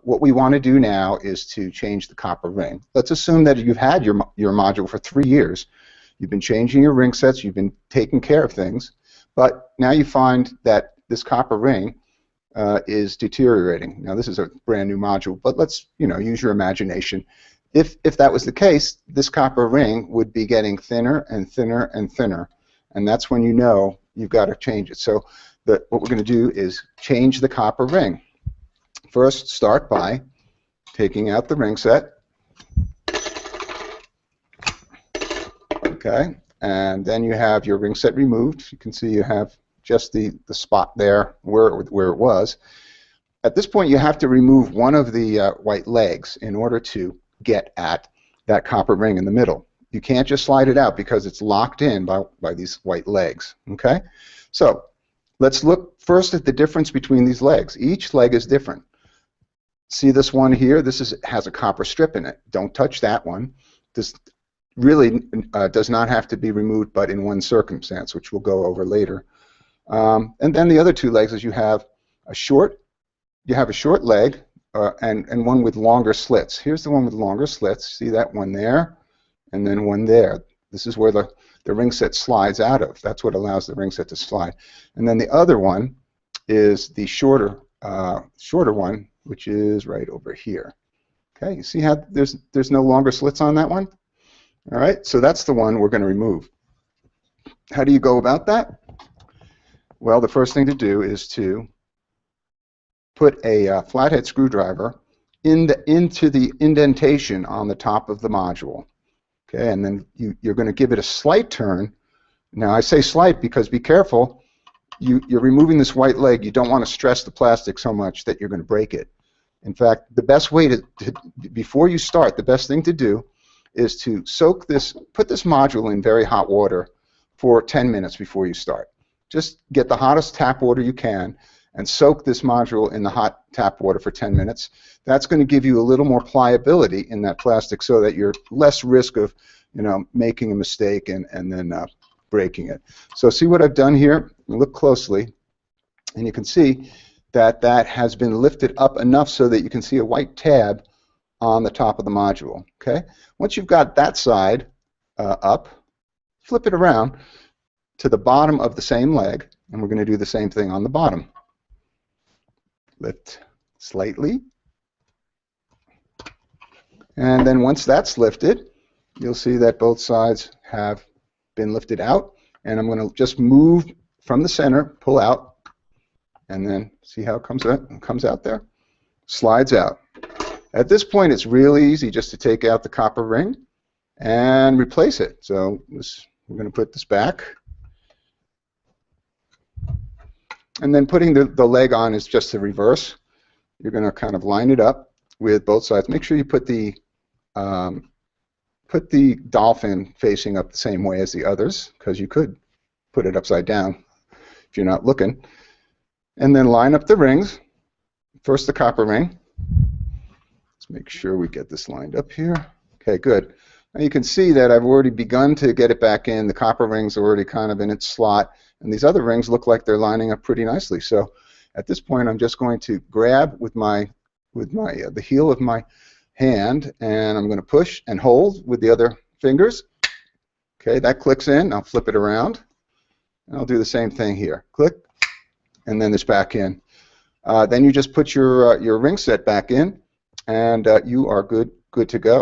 what we want to do now is to change the copper ring. Let's assume that you've had your module for 3 years. You've been changing your ring sets, you've been taking care of things, but now you find that this copper ring is deteriorating. Now this is a brand new module, but let's use your imagination. If that was the case, this copper ring would be getting thinner and thinner and thinner, and that's when you know you've got to change it. So what we're going to do is change the copper ring. First, start by taking out the ring set. Okay, and then you have your ring set removed. You can see you have just the spot there where it was. At this point, you have to remove one of the white legs in order to get at that copper ring in the middle. You can't just slide it out because it's locked in by these white legs. Okay, so let's look first at the difference between these legs. Each leg is different. See this one here? This has a copper strip in it. Don't touch that one. This really does not have to be removed, but in one circumstance, which we'll go over later. And then the other two legs is you have a short leg and one with longer slits. Here's the one with longer slits. See that one there, and then one there. This is where the ring set slides out of. That's what allows the ring set to slide. And then the other one is the shorter one, which is right over here. Okay, you see how there's no longer slits on that one? All right, so that's the one we're going to remove. How do you go about that? Well, the first thing to do is to put a flathead screwdriver into the indentation on the top of the module. Okay, and then you're going to give it a slight turn. Now I say slight because be careful. You're removing this white leg. You don't want to stress the plastic so much that you're going to break it. In fact, the best way before you start, the best thing to do is to put this module in very hot water for 10 minutes before you start. Just get the hottest tap water you can and soak this module in the hot tap water for 10 minutes. That's going to give you a little more pliability in that plastic so that you're less risk of making a mistake and then breaking it. So see what I've done here? Look closely, and you can see that has been lifted up enough so that you can see a white tab on the top of the module. Okay. Once you've got that side up, flip it around to the bottom of the same leg, and we're going to do the same thing on the bottom. Lift slightly, and then once that's lifted, you'll see that both sides have been lifted out, and I'm going to just move from the center, pull out, and then see how it comes out there. Slides out. At this point, it's really easy just to take out the copper ring and replace it. So we're going to put this back. And then putting the leg on is just the reverse. You're going to kind of line it up with both sides. Make sure you put the dolphin facing up the same way as the others, because you could put it upside down if you're not looking. And then line up the rings. First the copper ring. Let's make sure we get this lined up here. Okay, good. Now you can see that I've already begun to get it back in. The copper ring's already kind of in its slot, and these other rings look like they're lining up pretty nicely. So at this point, I'm just going to grab with the heel of my hand, and I'm going to push and hold with the other fingers. Okay, that clicks in. I'll flip it around, and I'll do the same thing here. Click, and then it's back in. Then you just put your ring set back in, and you are good to go.